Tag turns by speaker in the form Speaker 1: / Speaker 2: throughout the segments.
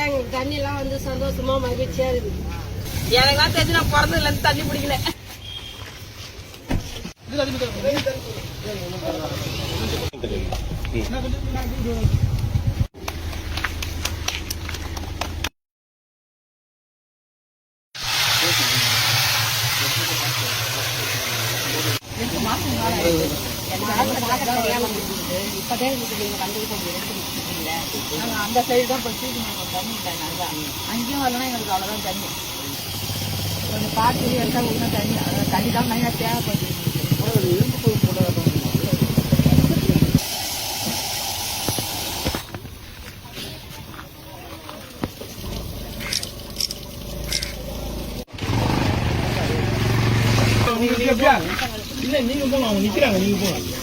Speaker 1: எங்களுக்கு தண்ணி எல்லாம் வந்து சந்தோஷமா மகிழ்ச்சியா இருக்குது.
Speaker 2: எனக்கெல்லாம் தெரிஞ்சு நான் பிறந்ததுல இருந்து தண்ணி பிடிக்கல.
Speaker 1: இப்பதான் நீங்க வந்துட்டு
Speaker 2: நாங்கள் அந்த சைடு தான் போய் தண்ணி இல்லை. நல்லா அங்கேயும் வரலன்னா எங்களுக்கு அவ்வளோதான் தண்ணி. கொஞ்சம் பார்த்து எடுத்தா ஒன்றும் தண்ணி தண்ணி தான் மெயினாக தேவைப்படுது.
Speaker 3: இல்லை நீங்க போங்க, அவங்க நிற்கிறாங்க, நீங்க போங்க.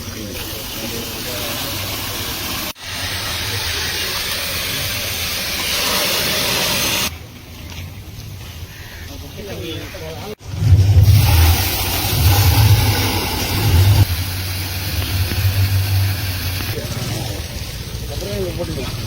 Speaker 3: அப்புறம் போட்டுக்கலாம்.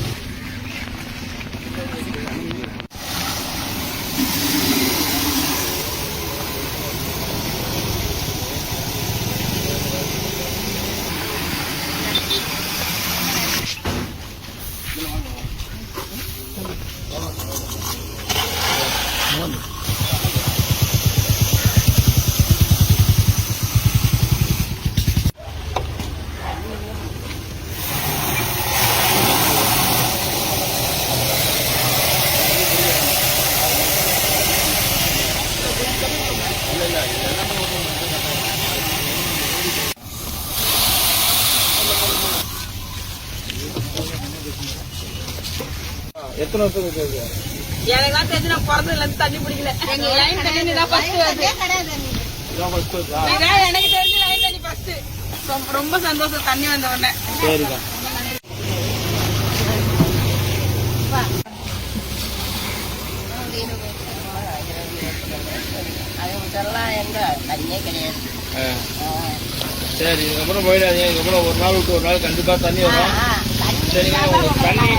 Speaker 3: எத்தனை வருஷத்துக்கு இருக்கு?
Speaker 2: எனக்கெல்லாம் தெரிஞ்சு நான் பிறந்ததுல இருந்து தண்ணி பிடிக்கல. எங்க லைன் தண்ணி தான் ஃபர்ஸ்ட் வருது. எனக்கு தெரிஞ்சு லைன் தண்ணி ஃபர்ஸ்ட். ரொம்ப சந்தோஷம் தண்ணி வந்த உடனே.
Speaker 3: சரிக்கா.
Speaker 1: எங்க தண்ணியே கிடையாது.
Speaker 3: சரி, இதுக்கப்புறம் போயிடாதீங்க. இதுக்கப்புறம் ஒரு நாள் விட்டு ஒரு நாள் கண்டிப்பா தண்ணி வரும். சரிங்க. தண்ணி